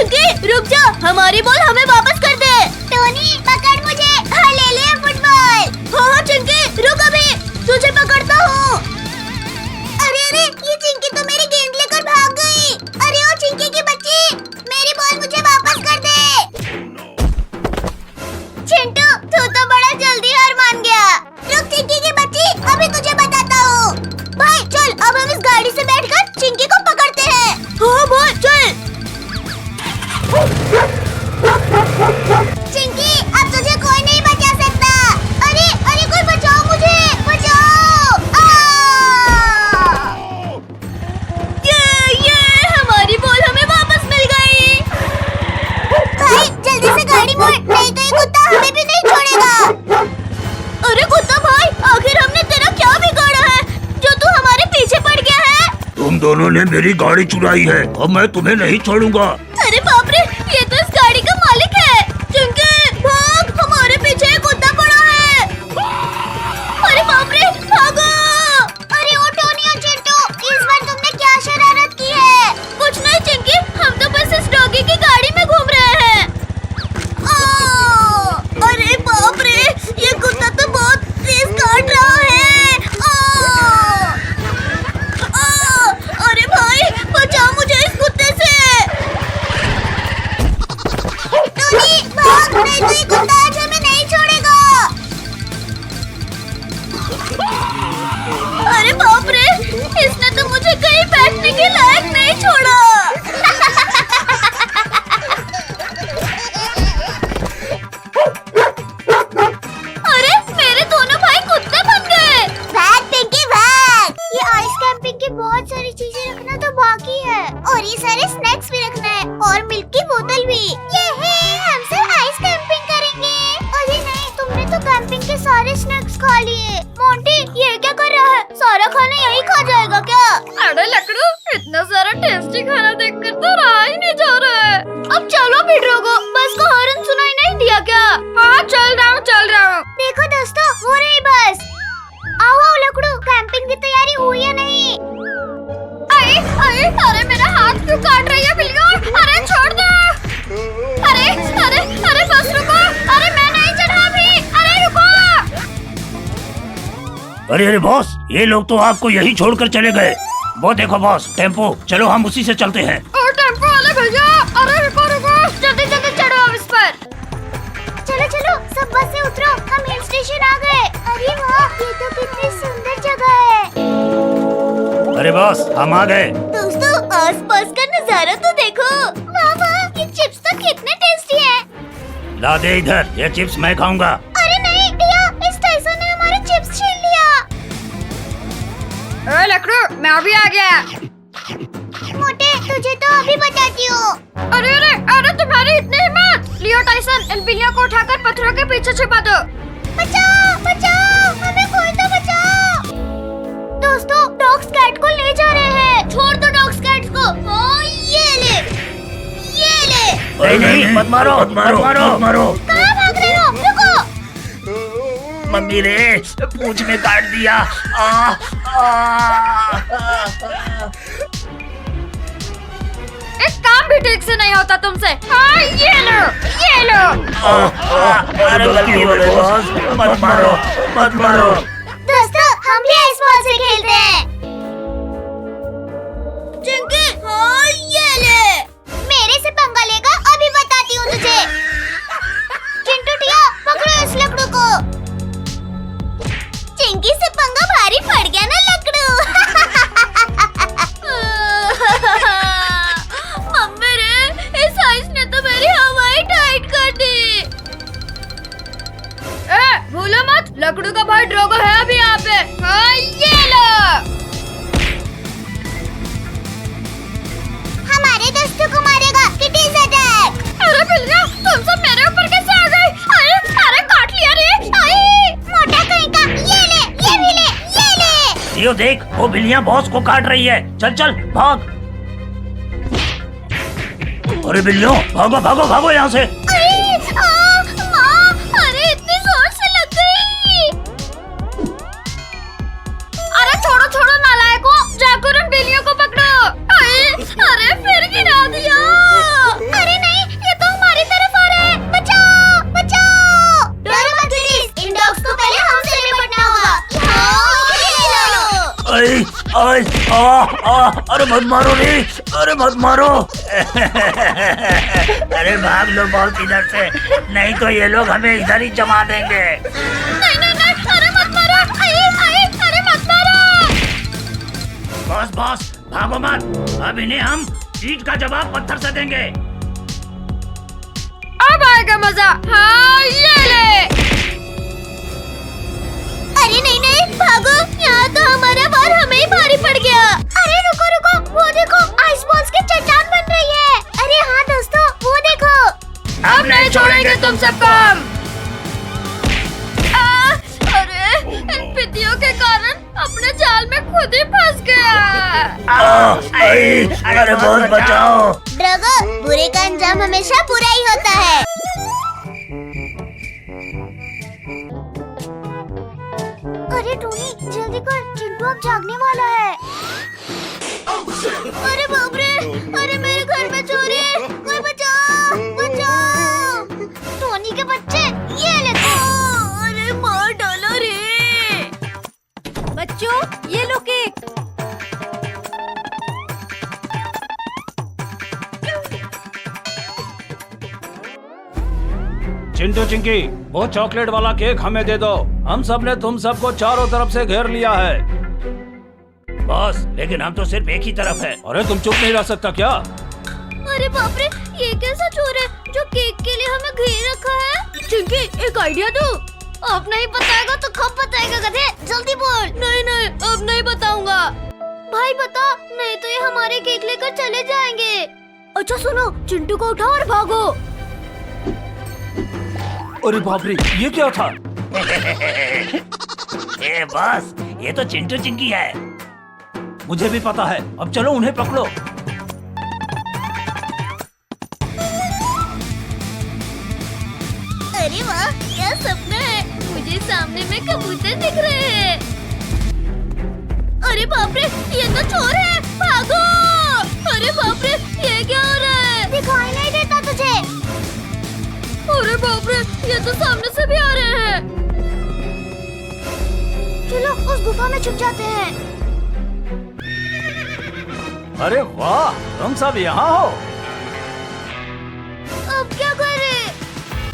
चिंकी रुक जा, हमारी बॉल हमें वापस कर दे। टोनी पकड़ मुझे, हाँ ले ले फुटबॉल। हाँ चिंकी रुक, अभी तुझे पकड़ता हूँ। अरे अरे ये चिंकी तो मेरी गेंद लेकर भाग गई। अरे ओ चिंकी की बच्ची, मेरी बॉल मुझे वापस कर दे। चिंटू तू तो बड़ा जल्दी हार मान गया। रुक चिंकी की बच्ची, अभी तुझे बताता हूँ। भाई चल अब हम इस गाड़ी से बैठकर चिंकी को पकड़ते हैं। हाँ भाई चल। चिंकी अब तुझे कोई नहीं बचा सकता। अरे अरे कोई बचाओ मुझे, बचाओ। ये हमारी बॉल हमें वापस मिल गई। भाई जल्दी से गाड़ी मोड़, नहीं तो ये कुत्ता हमें भी नहीं छोड़ेगा। अरे कुत्ता भाई, आखिर हमने तेरा क्या बिगाड़ा है जो तू हमारे पीछे पड़ गया है? तुम दोनों ने मेरी गाड़ी चुराई है, अब मैं तुम्हें नहीं छोड़ूंगा। अरे बाप रे, ये तो इस गाड़ी का मालिक है। चिंकी भाग, हमारे पीछे एक कुत्ता पड़ा है। अरे बाप रे भागो। अरे ओ टोनी और चिंटू, इस बार तुमने क्या शरारत की है? कुछ नहीं चिंकी, हम तो बस इस डॉगी की गाड़ी में घूम रहे हैं। अरे बाप रे, ये कुत्ता तो बहुत तेज काट रहा है। अरे भाई बचाओ मुझे इस कुत्ते से। टोनी भाग, नहीं तो ये कुत्ता आज हमें नहीं छोड़ेगा। अरे बाप रे, इसने तो मुझे कहीं बैठने के लायक नहीं छोड़ा। अरे मेरे दोनों भाई कुत्ते बन गए। भाग पिंकी भाग। ये आइस कैंपिंग की बहुत सारी चीजें रखना तो बाकी है, और ये सारे स्नैक्स भी रखना है, और मिल्क की बोतल भी। ये हम सब आइस कैंपिंग करेंगे। अरे नहीं, तुमने तो कैंपिंग के सारे स्नैक्स खा लिए। मोंटी ये क्या कर रहा है, सारा खाना यही खा जाएगा क्या? अरे लकड़ू, इतना सारा टेस्टी खाना देखकर तो रहा ही नहीं जा रहा है। अब चलो भिड़ोगो, बस को हॉर्न सुनाई नहीं दिया क्या? हाँ चल रहा हूँ चल रहा हूँ। देखो दोस्तों, वो रही बस। आओ आओ लकड़ू, कैंपिंग की तैयारी हुई है नहीं? अरे अरे अरे मेरा हाथ क्यों काट रही है बिल्लियों? अरे छोड़ दो। अरे अरे अरे बस रुको, अरे मैं नहीं चढ़ा अभी, अरे रुको। अरे अरे बॉस, ये लोग तो आपको यही छोड़कर चले गए। वो देखो बॉस, टेम्पो, चलो हम उसी से चलते हैं। और टेम्पो वाले भैया, अरे रुको रुको, जल्दी जल्दी चढ़ो अब इस पर। चलो चलो सब बस से उतरो, हम हिल स्टेशन आ गए। अरे वाह, ये तो कितनी सुंदर जगह है। अरे बॉस, हम आ गए। दोस्तों आसपास का नजारा तो देखो। वाह वाह, ये चिप्स तो कितने टेस्टी हैं। ला दे इधर, ये चिप्स मैं खाऊंगा। अरे नहीं भैया, इस टाइसन ने हमारे चिप्स छीन लिया। ओए लकड़ू, मैं अभी आ गया। मोटे तुझे तो अभी बताती हूँ। अरे अरे अरे तुम्हारी इतनी हिम्मत! लियो टाइसन, इन बिल्लियों को उठाकर पत्थरों के पीछे छिपा दो। बचाओ बचाओ, हमें कोई तो बचाओ। दोस्तों डॉग्स कैट को ले जा रहे हैं, छोड़ दो डॉग्स कैट्स को। हाँ ये ले, ये ले। नहीं मत मारो मत मारो मत मारो। कहाँ भाग रहे हो, रुको। मम्मी ने पूंछ में काट दिया। एक काम भी ठीक से नहीं होता तुमसे। हाँ ये लो, ये लो। अरे गलती हो गई बॉस, मत मारो मत मारो। दोस्तों हम भी आइस बॉल से खेलते हैं। चिंकी हाँ ये ले। मेरे से पंगा लेगा, अभी बताती हूँ तुझे। चिंटू टिया पकड़ो इस लकड़ू को। चिंकी से पंगा भारी पड़ गया ना लकड़ू। मम्मी रे, इस आइस ने तो मेरी हवाई टाइट कर दी। भूलो मत, लकड़ू का भाई ड्रोगो है अभी यहाँ पे। हाँ ये लो। हमारे दोस्तों को मारेगा, इट इज अटैक। अरे बिल्लियाँ, तुम सब मेरे ऊपर कैसे आ गई? अरे अरे काट लिया रे। आई मोटा कहीं का, ये ले, ये भी ले, ये ले। लियो देख, वो बिल्लियाँ बॉस को काट रही है। चल चल भाग। अरे बिल्लियों भागो भागो भागो यहाँ से। माँ, अरे इतनी जोर से लग गई। अरे छोड़ो छोड़ो नालायकों, जाकर उन बिल्लियों को पकड़ो। अरे फिर गिरा दिया। अरे अरे मत मारो रे, अरे मत मारो। अरे भाग लो बॉस इधर से, नहीं तो ये लोग हमें इधर ही जमा देंगे। नहीं नहीं नहीं, अरे मत मारो, अरे मत मारो। बॉस बॉस भागो मत, अब इन्हें हम ईंट का जवाब पत्थर से देंगे। अब आएगा मजा। हाँ ये ले। अरे नहीं नहीं भागो, यहाँ तो हमारा बार हमें ही भारी पड़ गया। अरे रुको रुको, वो देखो आइस बॉल्स की चट्टान बन रही है। अरे हाँ दोस्तों, वो देखो। अब नहीं छोड़ेंगे तुम सबको हम। अरे इन पितियों के कारण अपने जाल में खुद ही फंस गया। अरे बॉस बचाओ। ड्रैगो, बुरे का अंजाम हमेशा बुरा ही होता है। अरे टोनी जल्दी कर, चिंटू अब जागने वाला है। अरे बाप रे, अरे मेरे घर में चोरी है, कोई बचाओ बचाओ। टोनी के बच्चे ये देखो, अरे मार डालो रे। बच्चों ये लो केक। चिंटू चिंकी, वो चॉकलेट वाला केक हमें दे दो। हम सब ने तुम सबको चारों तरफ से घेर लिया है। बॉस लेकिन हम तो सिर्फ एक ही तरफ है। अरे तुम चुप नहीं रह सकता क्या? अरे बाप रे, ये कैसा चोर है जो केक के लिए हमें घेर रखा है? चिंकी एक आइडिया दो। अब नहीं बताएगा तो कब बताएगा गधे, जल्दी बोल। नहीं नहीं अब नहीं बताऊंगा। भाई बता, नहीं तो ये हमारे केक लेकर चले जाएंगे। अच्छा सुनो, चिंटू को उठाओ और भागो। अरे बाप रे, ये क्या था? ए बॉस, ये तो चिंटू चिंकी है। मुझे भी पता है, अब चलो उन्हें पकड़ो। अरे वाह, क्या सपना है, मुझे सामने में कबूतर दिख रहे हैं। अरे बाप रे, ये तो चोर है, भागो। अरे बाप रे, ये क्या हो रहा है? दिखाई नहीं देता तुझे? अरे बाप रे, ये तो सामने से भी आ रहे हैं। चलो उस गुफा में छुप जाते हैं। अरे वाह, तुम सब यहाँ हो। अब क्या करें?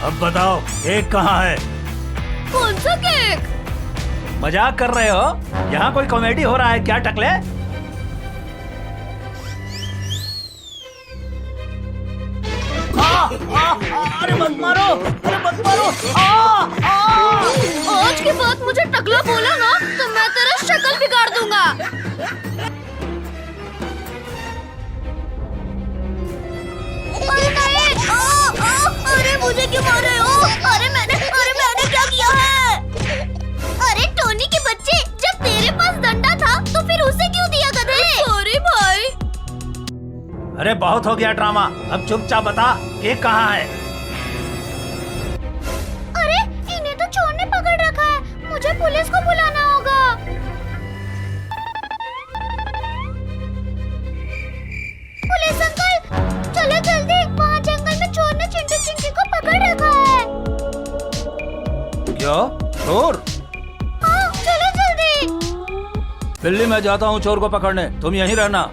अब बताओ केक कहाँ है? कौन सा केक? मजाक कर रहे हो? यहाँ कोई कॉमेडी हो रहा है क्या टकले? अरे मत मारो, अरे मत मारो। आज के बाद मुझे टकला बोला ना तो मैं तेरा शक्ल बिगाड़ दूंगा। अरे नहीं, अरे मुझे क्यों मार रहे हो? अरे मैंने क्या किया है? अरे टोनी के बच्चे, जब तेरे पास डंडा था तो फिर उसे क्यों दिया गधे? सॉरी भाई। अरे बहुत हो गया ड्रामा, अब चुपचाप बता केक कहाँ है? अरे इन्हें तो चोर ने पकड़ रखा है, मुझे पुलिस को बुलाना होगा। पुलिस अंकल, चलो जल्दी, वहाँ जंगल में चोर ने चिंटू चिंकी को पकड़ रखा है। क्या चोर? हाँ चलो जल्दी। बिल्ली मैं जाता हूँ चोर को पकड़ने, तुम यहीं रहना।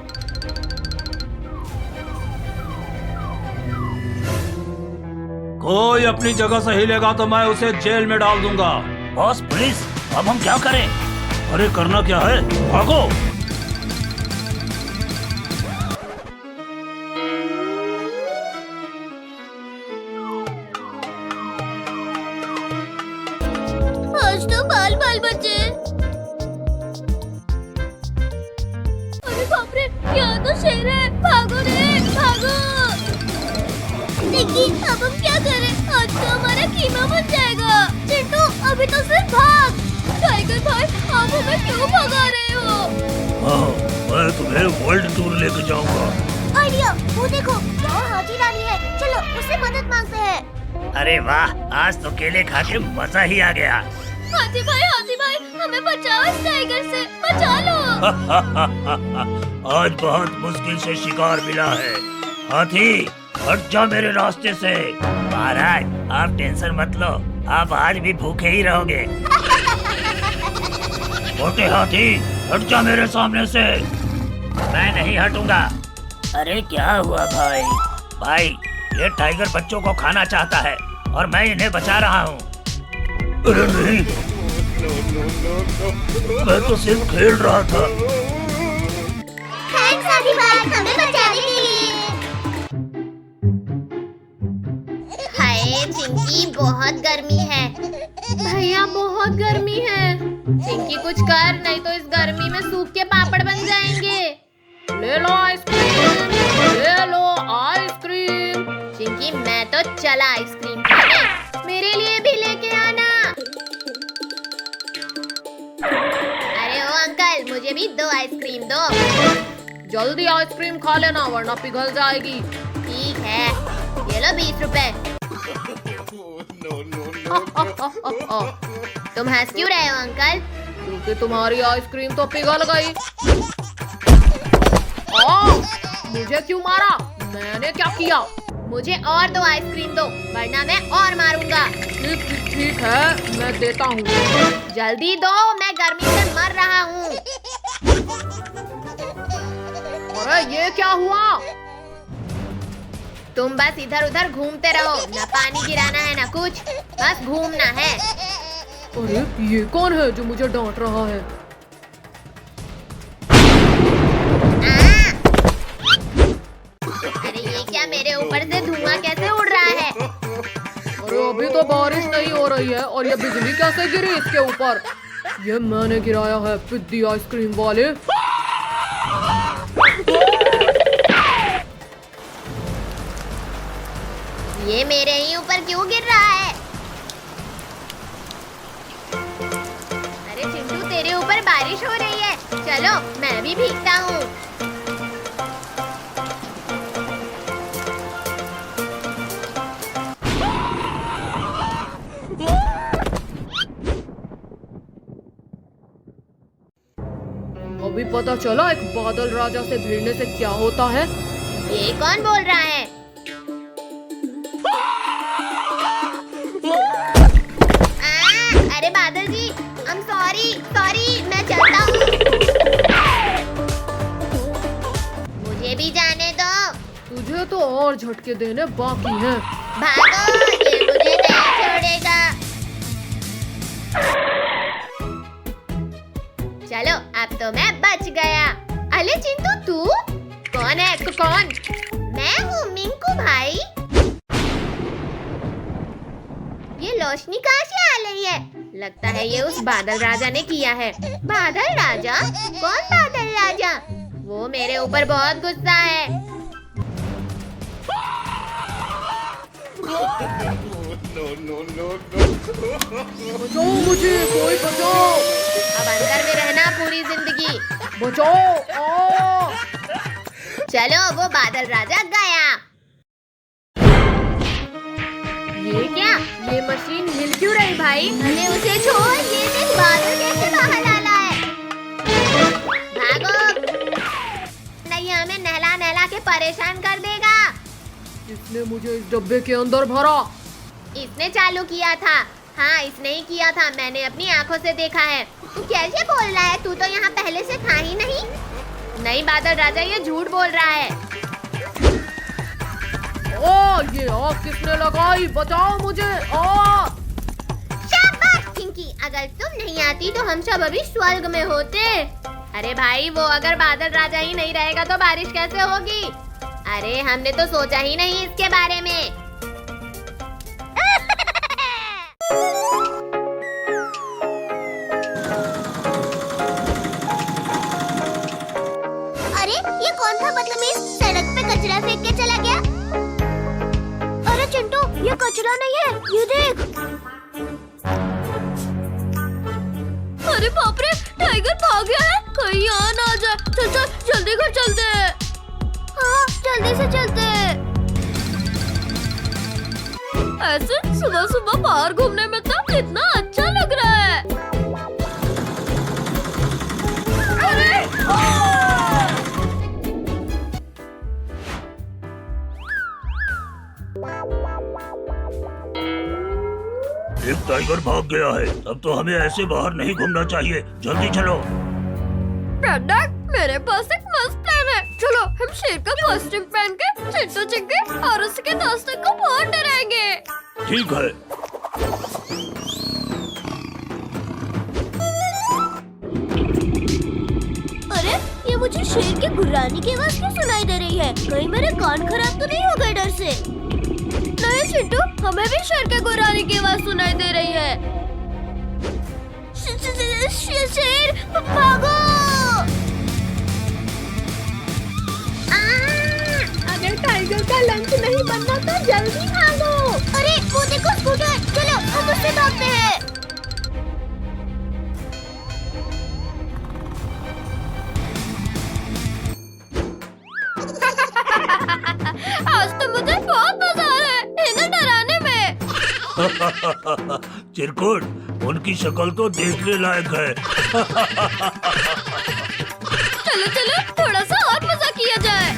कोई अपनी जगह से हिलेगा तो मैं उसे जेल में डाल दूंगा। बॉस पुलिस, अब हम क्या करें? अरे करना क्या है, भागो। आज तो बाल बाल बचे। अरे बाप रे, यहाँ तो शेर है, भागो रे भागो। देखिए अब हम क्या करें, आज तो हमारा कीमा बन जाएगा। चिंटू अभी तो सिर्फ भाग। टाइगर भाई, आप हमें क्यों भगा रहे हो? मैं तुम्हें वर्ल्ड टूर लेके जाऊंगा। आइडिया, वो देखो वहाँ हाथी रानी है, चलो उससे मदद मांगते हैं। अरे वाह, आज तो केले खा के मजा ही आ गया। हाथी भाई, हमें बचाओ इस टाइगर से, बचा लो। आज बहुत मुश्किल से शिकार मिला है। हाथी हट जा मेरे रास्ते से। महाराज आप टेंशन मत लो, आप आज भी भूखे ही रहोगे। मोटे हाथी हट जा मेरे सामने से। मैं नहीं हटूंगा। अरे क्या हुआ भाई? भाई ये टाइगर बच्चों को खाना चाहता है और मैं इन्हें बचा रहा हूँ। अरे नहीं, मैं तो सिर्फ खेल रहा था। थैंक्स आदि भाई हमें बचाने के लिए। हाय चिंकी, बहुत गर्मी है। भैया बहुत गर्मी है। चिंकी कुछ कर, नहीं तो इस गर्मी में सूख के पापड़ बन जाएंगे। ले लो आइसक्रीम, ले लो आइसक्रीम। चिंकी मैं तो चला आइसक्रीम खाने, मेरे लिए भी लेके आना। अरे ओ अंकल, मुझे भी 2 आइसक्रीम दो। जल्दी आइसक्रीम खा लेना वरना पिघल जाएगी। ठीक है, ये लो 20 रुपए। तुम हंस क्यों रहे हो अंकल? क्योंकि तुम्हारी आइसक्रीम तो पिघल गई। मुझे क्यों मारा? मैंने क्या किया? मुझे और 2 आइसक्रीम दो वरना मैं और मारूंगा। ठीक है, मैं देता हूँ। जल्दी दो, मैं गर्मी से मर रहा हूँ। अरे ये क्या हुआ? तुम बस इधर उधर घूमते रहो, न पानी गिराना है न कुछ, बस घूमना है। अरे ये कौन है जो मुझे डांट रहा है? अरे ये क्या, मेरे ऊपर से धुआं कैसे उड़ रहा है? अरे अभी तो बारिश नहीं हो रही है और ये बिजली कैसे गिरी इसके ऊपर? ये मैंने गिराया है, पिद्दी आइसक्रीम वाले। ये मेरे ही ऊपर क्यों गिर रहा है? अरे चिंटू, तेरे ऊपर बारिश हो रही है, चलो मैं भी भीगता हूँ। अभी पता चला एक बादल राजा से भिड़ने से क्या होता है। ये कौन बोल रहा है? अरे बादल जी, सॉरी, मैं चलता हूँ। मुझे भी जाने दो। तुझे तो और झटके देने बाकी हैं। भागो, ये मुझे नहीं छोड़ेगा। चलो अब तो मैं बच गया। अरे चिंटू, तू कौन है? कौन? मैं हूँ मिंकू भाई। ये रोशनी कहाँ से आ रही है? लगता है ये उस बादल राजा ने किया है। बादल राजा? कौन बादल राजा? वो मेरे ऊपर बहुत गुस्सा है। बचाओ मुझे, कोई बचाओ। अब अंदर में रहना पूरी जिंदगी। बचाओ। चलो, वो बादल राजा गया। ये क्या? ये मशीन हिल क्यों रही भाई? अरे उसे छोड़, ये देख बादल कैसे बाहर आला है। भागो, नहीं हमें नहला नहला के परेशान कर देगा। इसने मुझे इस डब्बे के अंदर भरा। इसने चालू किया था। हाँ, इसने ही किया था, मैंने अपनी आंखों से देखा है। तू कैसे बोल रहा है? तू तो यहाँ पहले से था ही नहीं। नहीं बादल राजा, ये झूठ बोल रहा है। ये आग किसने लगाई? बचाओ मुझे। शाबाश चिंकी, अगर तुम नहीं आती तो हम सब अभी स्वर्ग में होते। अरे भाई, वो अगर बादल राजा ही नहीं रहेगा तो बारिश कैसे होगी? अरे हमने तो सोचा ही नहीं इसके बारे में। अरे ये कौन था बदतमीज, सड़क पे कचरा फेंक के चला गया। अरे चिंटू, ये कचरा नहीं है, ये देख। अरे बाप रे, टाइगर भाग गया है, कहीं यहाँ ना आ जाए। चल चल, जल्दी घर चलते हैं। हाँ, जल्दी से चलते हैं। ऐसे सुबह सुबह बाहर घूमने में तो कितना अच्छा लग रहा है। अरे एक टाइगर भाग गया है, तब तो हमें ऐसे बाहर नहीं घूमना चाहिए। जल्दी चलो। मेरे पास एक मस्त चलो हम शेर का कॉस्ट्यूम पहन के चिंटू चिंकी और उसके दोस्तों को बहुत डराएंगे। ठीक है। अरे ये मुझे शेर की गुर्राने की आवाज क्यों सुनाई दे रही है? कहीं मेरे कान खराब तो नहीं हो गए डर से? नहीं चिंटू, हमें भी शेर के गुर्राने की आवाज सुनाई दे रही है। शेर भागो! अगर टाइगर का लंच नहीं बनना तो जल्दी भागो। अरे वो देखो स्कूटर, चलो हम उससे भागते हैं। आज तो मुझे बहुत मजा आ रहा है इन्हें डराने में। चिरकुट, उनकी शक्ल तो देखने लायक है। चलो चलो थोड़ा सा और मजा किया जाए।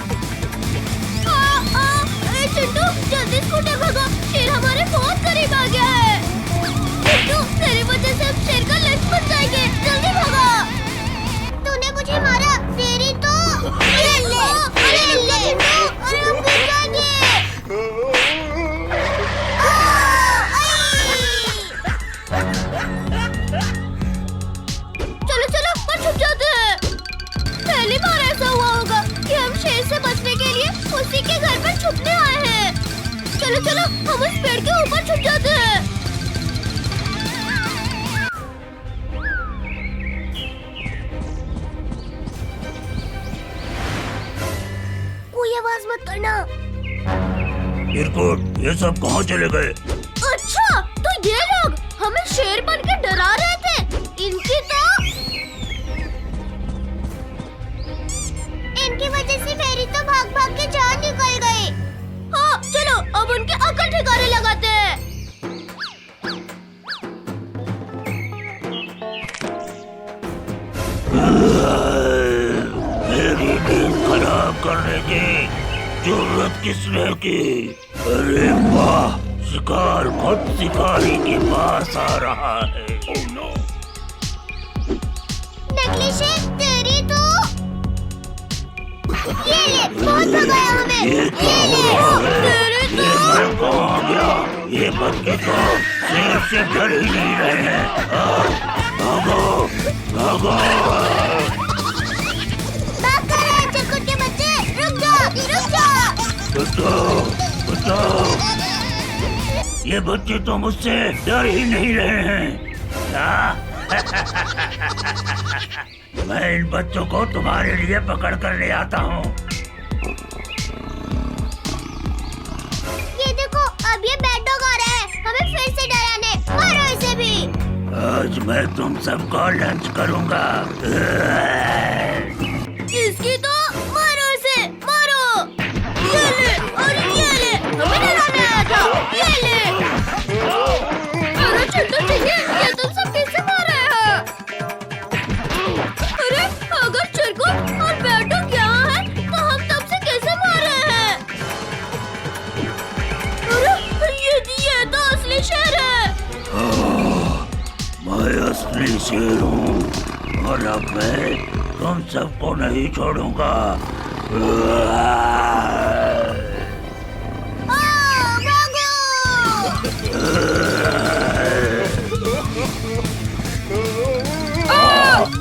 ए चिंटू, जल्दी स्कूटर भगाओ, शेर हमारे बहुत करीब आ गया है। चिंटू, तेरी वजह से अब शेर का लंच बन जाएंगे, जल्दी भगा। तूने मुझे मारा, तेरी तो ले ले, चिंटू, अरे हम गिर जाएंगे। चलो चलो पर छुप जाते हैं। पहली बार ऐसा हुआ होगा कि हम शेर से बचने के लिए उसी के घर पर छुपने आए हैं। चलो चलो हम उस पेड़ के ऊपर छुप जाते हैं। कोई आवाज मत करना। चिरकुट, ये सब कहाँ चले गए? अच्छा, तो ये लोग हमें शेर बन के डरा रहे थे। इनकी वजह से मेरी तो भाग भाग के जान निकल गई। हाँ चलो अब उनके अकल ठिकाने लगाते हैं। मेरी नींद खराब करने की जरूरत किसने की? अरे वाह, शिकार खुद शिकारी के पास आ रहा है। नकली शेर, तेरी तो ये ले, बहुत भगाया हमें। ये क्या हो रहा है? तेरी ये मैं कहाँ गया? ये बच्चे तो शेर से डर ही नहीं रहे हैं। भागो भागो! भाग कर रहे हैं चिरकुट के बच्चे, रुक जा, रुक जा। बचाओ बचाओ! ये बच्चे तो मुझसे डर ही नहीं रहे हैं। क्या? मैं इन बच्चों को तुम्हारे लिए पकड़ कर ले आता हूँ। ये देखो, अब ये बैड डॉग आ रहा है हमें फिर से डराने। मारो इसे भी। आज मैं तुम सबको लंच करूँगा। इसकी तो मारो इसे, मारो। ये ले और ये ले, हमें डराने आया था। ये ले। अरे चिंटू चिंकी, ये तुम सब किससे मार रहे हो? अरे अगर चिरकुट और बैड डॉग यहाँ है तो हम तब से कैसे मार रहे हैं? अरे ये तो असली शेर है। मैं असली शेर हूँ और अब मैं तुम सबको नहीं छोड़ूंगा।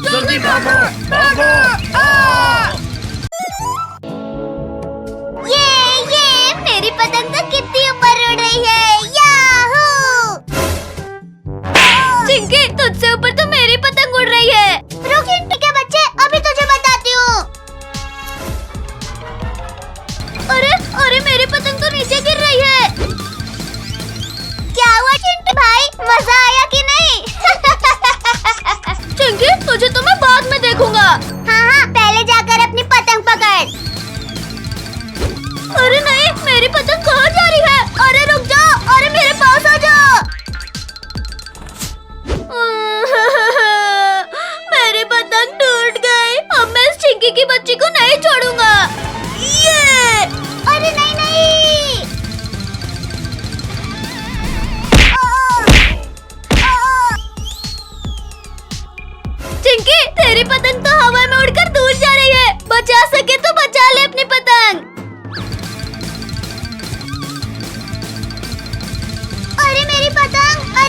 जल्दी भागो भागो! ये मेरी पतंग तो कितनी ऊपर उड़ रही है। याहू! चिंकी, तुझसे ऊपर तो मेरी पतंग उड़ रही है। रुक चिंटी के बच्चे, अभी तुझे बताती हूँ। अरे अरे मेरी पतंग तो नीचे गिर रही है। क्या हुआ चिंटी भाई, मजा आया कि नहीं? चिंकी, तुझे तो मैं बाद में देखूंगा। हाँ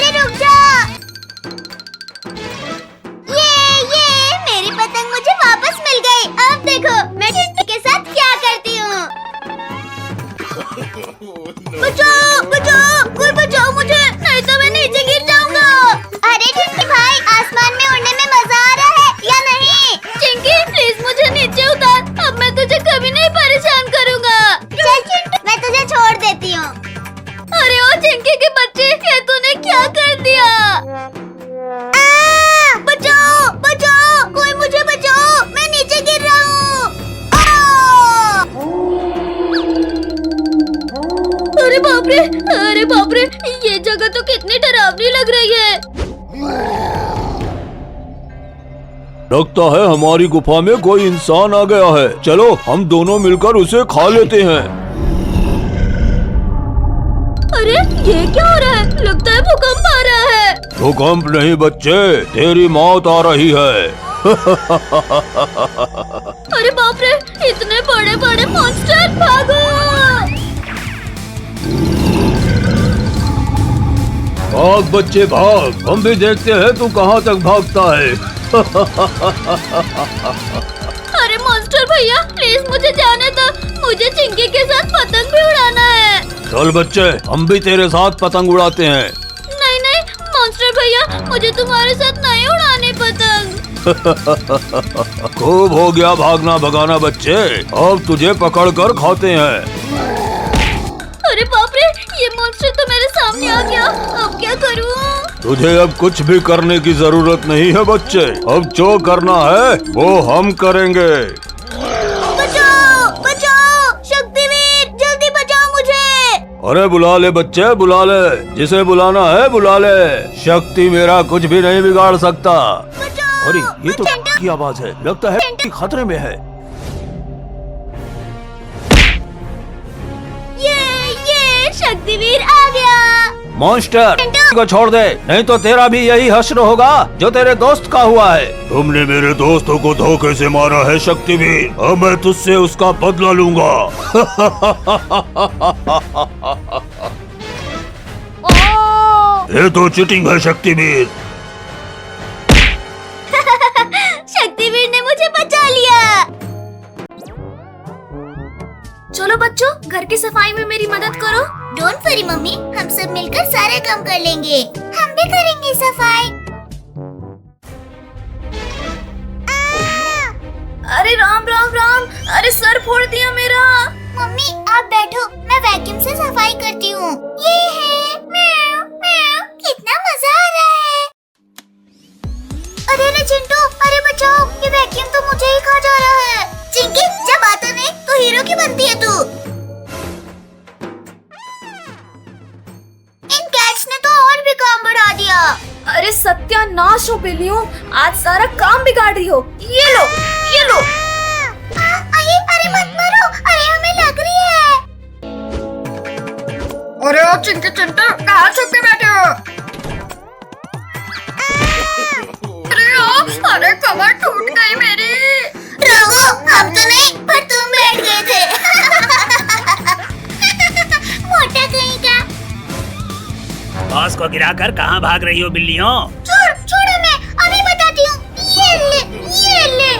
अरे रुक जा। ये मेरी पतंग मुझे वापस मिल गई। अब देखो मैं टिंकी के साथ क्या करती हूँ। बचाओ बचाओ, कोई बचाओ मुझे, नहीं तो मैं नीचे गिर जाऊंगा। अरे टिंकी भाई, आसमान में उड़ने में मजा आ रहा है या नहीं? चिंकी प्लीज मुझे नीचे उतार, अब मैं तुझे कभी नहीं परेशान करूंगा। चल चिंटू, मैं तुझे छोड़ देती हूँ। अरे ओ चिंकी के बच्चे, ये तूने क्या कर दिया? बचाओ बचाओ, कोई मुझे बचाओ, मैं नीचे गिर रहा हूँ। अरे बाप रे, ये जगह तो कितनी डरावनी लग रही है। लगता है हमारी गुफा में कोई इंसान आ गया है। चलो हम दोनों मिलकर उसे खा लेते हैं। अरे ये क्या हो रहा है? लगता है भूकंप आ रहा है। भूकंप नहीं बच्चे, तेरी मौत आ रही है। अरे बाप रे, इतने बड़े बड़े मॉन्स्टर, भागो! भाग बच्चे भाग, हम भी देखते हैं तू कहाँ तक भागता है। अरे मॉन्स्टर भैया प्लीज मुझे जाने दो, मुझे चिंकी के साथ पतंग भी उड़ाना है। चल बच्चे, हम भी तेरे साथ पतंग उड़ाते हैं। नहीं नहीं मॉन्स्टर भैया, मुझे तुम्हारे साथ नहीं उड़ाने पतंग। खूब हो गया भागना भगाना बच्चे, अब तुझे पकड़ कर खाते हैं। अरे बाप रे, ये मॉन्स्टर तो मेरे सामने आ गया, अब क्या करूं? तुझे अब कुछ भी करने की जरूरत नहीं है बच्चे, अब जो करना है वो हम करेंगे। बचाओ बचाओ, शक्तिवीर जल्दी बचाओ मुझे। अरे बुला ले बच्चे, बुला ले, जिसे बुलाना है बुला ले, शक्ति मेरा कुछ भी नहीं बिगाड़ सकता। अरे ये तो की आवाज है, लगता है कि खतरे में है। ये शक्तिवीर आ गया। मॉन्स्टर को छोड़ दे, नहीं तो तेरा भी यही हश्र होगा जो तेरे दोस्त का हुआ है। तुमने मेरे दोस्तों को धोखे से मारा है शक्तिवीर, अब मैं तुझसे उसका बदला लूंगा। ये तो चीटिंग है शक्तिवीर। शक्तिवीर ने मुझे बचा लिया। चलो बच्चों, घर की सफाई में मेरी मदद करो। डोंट वरी मम्मी, हम सब मिलकर सारे काम कर लेंगे। हम भी करेंगे सफाई। अरे राम राम राम, अरे सर फोड़ दिया मेरा। मम्मी आप बैठो, मैं वैक्यूम से सफाई करती हूँ। ये है म्याऊ म्याऊ, कितना मजा आ रहा है। अरे चिंटू, अरे बचाओ, ये वैक्यूम तो मुझे ही खा जा रहा है। चिंकी जब आता नहीं तो हीरो की बनती है तू। इन कैट्स ने तो और भी काम बढ़ा दिया। अरे सत्यानाश हो बिल्लियों, आज सारा काम बिगाड़ रही हो। ये लो ये लो। अरे मत मारो, अरे हमें लग रही है। अरे ओ चिंकी चिंटू, कहाँ छुप के बैठे हो? अरे कमर टूट गई मेरी। रघु, हम तो नहीं, पर तुम बैठ गए थे। मोटा कहीं का। बॉस को गिराकर कहाँ भाग रही हो बिल्लियों? छोड़ो, मैं अभी बताती हूँ। ये ले।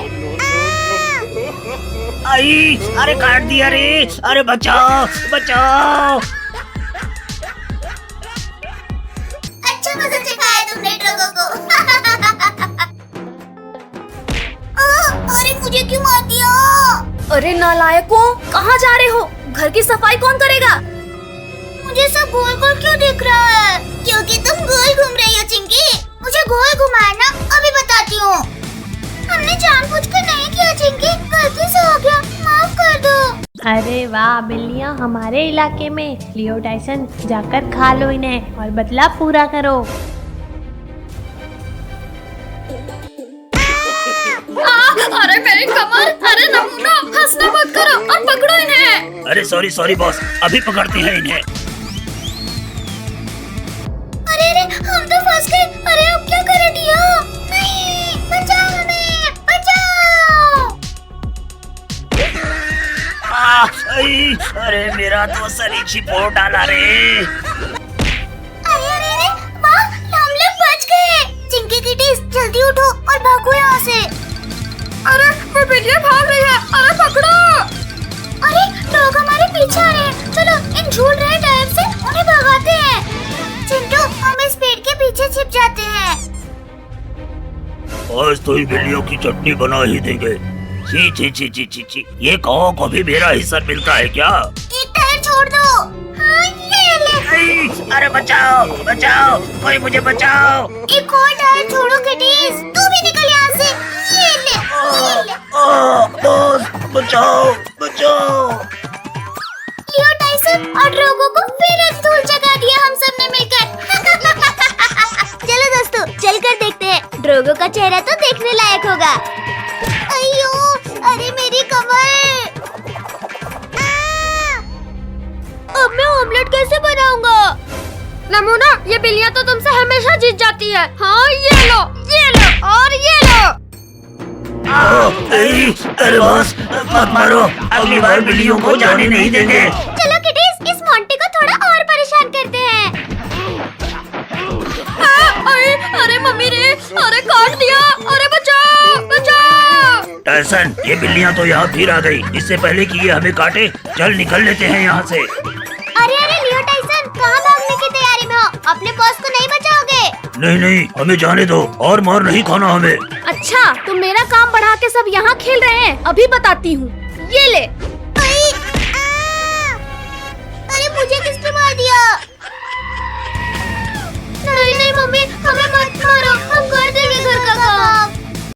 आई, अरे काट दिया रे, अरे बचाओ बचाओ। अच्छा मजा सिखाया तुमने ट्रकों को। अरे मुझे क्यों मार दिया? अरे नालायकों, कहाँ जा रहे हो? घर की सफाई कौन करेगा? मुझे सब गोल गोल क्यों दिख रहा है? क्योंकि तुम गोल घूम रही हो चिंकी। मुझे गोल घुमाना, अभी बताती हूँ। हमने जानबूझकर नहीं किया चिंकी, गलती से हो गया, माफ कर दो। अरे वाह बिल्लियाँ हमारे इलाके में। लियो टाइसन, जाकर खा लो इन्हें और बदला पूरा करो। अरे मेरी कमर, अरे नमूना, हंसना मत करो और पकड़ो इन्हें। अरे सॉरी बॉस, अभी पकड़ते हैं इन्हें। अरे हम तो फंस गए। अरे अब क्या करें डियो? नहीं, बचाओ हमें, बचाओ। अरे मेरा तो सलीची फोड़ डाला रे। अरे वाह, पिंकी किटीज जल्दी उठो और भागो यहाँ से। अरे वो बिल्लियाँ भाग रही है, अरे पकड़ो। अरे लोग हमारे पीछे आ रहे हैं, चलो इन झूल रहे टायर से उन्हें भगाते हैं। चिंटू हम इस पेड़ के पीछे छिप जाते हैं। आज तो इन बिल्लियों की चटनी बना ही देंगे। छी छी छी छी छी छी, ये कौओं को भी मेरा हिस्सा मिलता है क्या? एक टायर छोड़ दो। हाँ ये ले। अरे बचाओ बचाओ, कोई मुझे बचाओ। एक और टायर छोड़ो किटीज, तू भी निकल यहाँ से। ये ले, ये ले। दोस्त बचाओ बचाओ। लियो टाइसन और ड्रोगो को फिर एक धूल जगा दिया हम सब ने मिलकर। चलो दोस्तों चलकर देखते हैं, ड्रोगो का चेहरा तो देखने लायक होगा। अयो अरे मेरी कमर। अब मैं ऑमलेट कैसे बनाऊंगा? नमूना, ये बिल्लियाँ तो तुमसे हमेशा जीत जाती है। हाँ ये लो और ये लो। अरे बॉस मत मारो, अगली बार बिल्लियों को जाने नहीं देंगे। चलो किटीज इस मोंटी को थोड़ा और परेशान करते हैं। अरे मम्मी रे, अरे काट दिया, अरे बचाओ बचाओ। टाइसन, ये बिल्लियाँ तो यहाँ फिर आ गई। इससे पहले कि ये हमें काटे, चल निकल लेते हैं यहाँ से। अरे लियो टाइसन कहाँ भागने की तैयारी में हो? अपने बॉस को नहीं बचाओगे? नहीं नहीं, हमें जाने दो, और मार नहीं खाना हमें। अच्छा, तुम मेरा काम बढ़ा के सब यहाँ खेल रहे हैं। अभी बताती हूँ, ये ले।